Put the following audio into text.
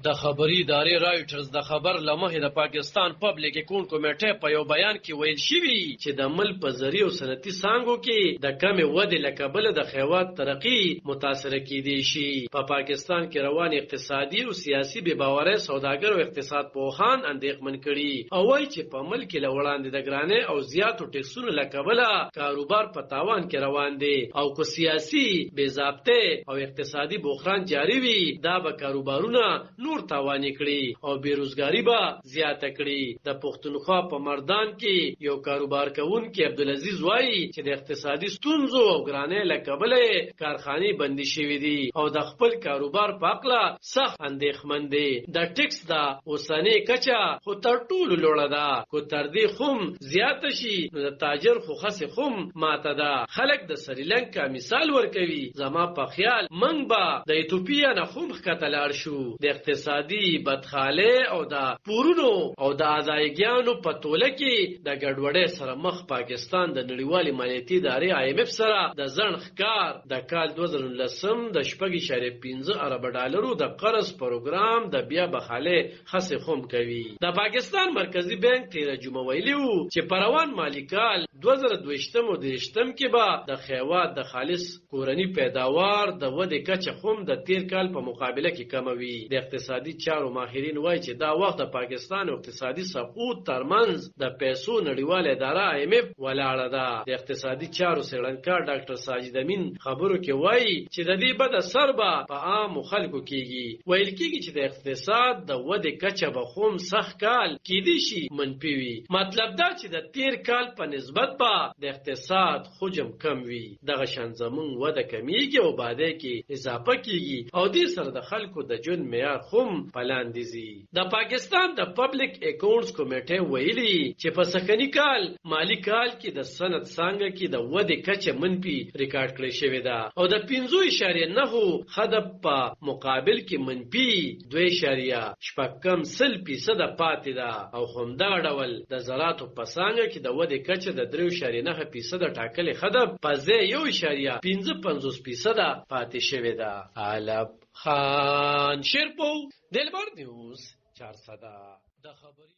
د خبري ادارې رایټرز د خبر لمحې د پاکستان پبلک اکاونټ کمیټې په یو بیان کې ویل شوی چې د ملک په ذریعه او صنعتي څانګو کې د کمې ودې له کبله د خیوات ترقي متاثره کیدی شي. په پاکستان کې روان اقتصادي او سیاسي بې باورۍ سوداګر او اقتصاد پوهان اندېښمن کړي او وایي چې په ملک کې له وړاندې د ګرانۍ او زیاتو ټیکسونو له کبله کاروبار په تاوان کې روان دی او که سیاسي بې ضابطې او اقتصادي بحران جاری وي دا به کاروبارونه نور تاواني کړي او بیروزګاری به زیاته کړي. د پښتونخوا په مردان کې یو کاروبار کوونکی عبدالعزیز وایي چې د اقتصادي ستونزو او ګرانۍ له کبله کارخانې بندي شوي دي او د خپل کاروبار په هکله سخت اندېښمن دی. د ټیکس د اوسنۍ کچه خو تر ټولو لوړه ده، که تر دې خم زیاته شي نو د تاجر خو خسې خم ماته ده. خلک د سریلانکا مثال ورکوي. زما په خیال موږ به د ایتوپیا نه خم ښکته لاړ شو. د اقتصادي بدخاله او د پورونو او د ادایګیانو په توله کې د ګډوډۍ سره مخ پاکستان د نړیوالې مالیاتي ادارې IMF سره د ځنډ ښکار د کال 2019 د 4.5 ارب ډالرو د قرض پروګرام د بیا بخاله خسې خوم کوي. د پاکستان مرکزی بانک تیر جمعه ویلي وو چې په روان مالی کال 2022 کې به د خیوات د خالص کورنی پیداوار د ودې کچه خوم د تیر کال په مقابله کې کموي. د اقتصادي چارو ماهرین وایي چې دا وخت د پاکستان اقتصادي سقوط ترمنځ د پیسو نړیواله اداره IMF ولاړه ده. د اقتصادي چارو څېړنکار ډاکټر ساجد امین خبرو کې وایي چې د دې بد اثر به په عامو خلکو کېږي. ویل کېږي چې د اقتصاد د ودې کچه به خوم سخت کال کېدی شي منفي وي. مطلب دا چې د تیر کال په نسبت به د اقتصاد حجم کم وي. دغه شان زموږ وده کمیږي او باده کې اضافه کېږي او دې سره د خلکو د ژوند معیار هم پلاندې زی. د پاکستان د پبلک اکاونټس کمیټې ویلي چې په سخنی کال مالی کال کې د صنعت څانګه کې د ودې کچه منفي ریکارډ کړې شوې ده او د 5.9 خدب په مقابل کې منفي 2.0% پاتې ده او همدغه ډول د زراعتو په څانګه کې د ودې کچه د 3.9% ټاکلې خدب په ځای 1.55% پاتې شوې ده. علب خان شیرپو دلبر نیوز 400 د خبري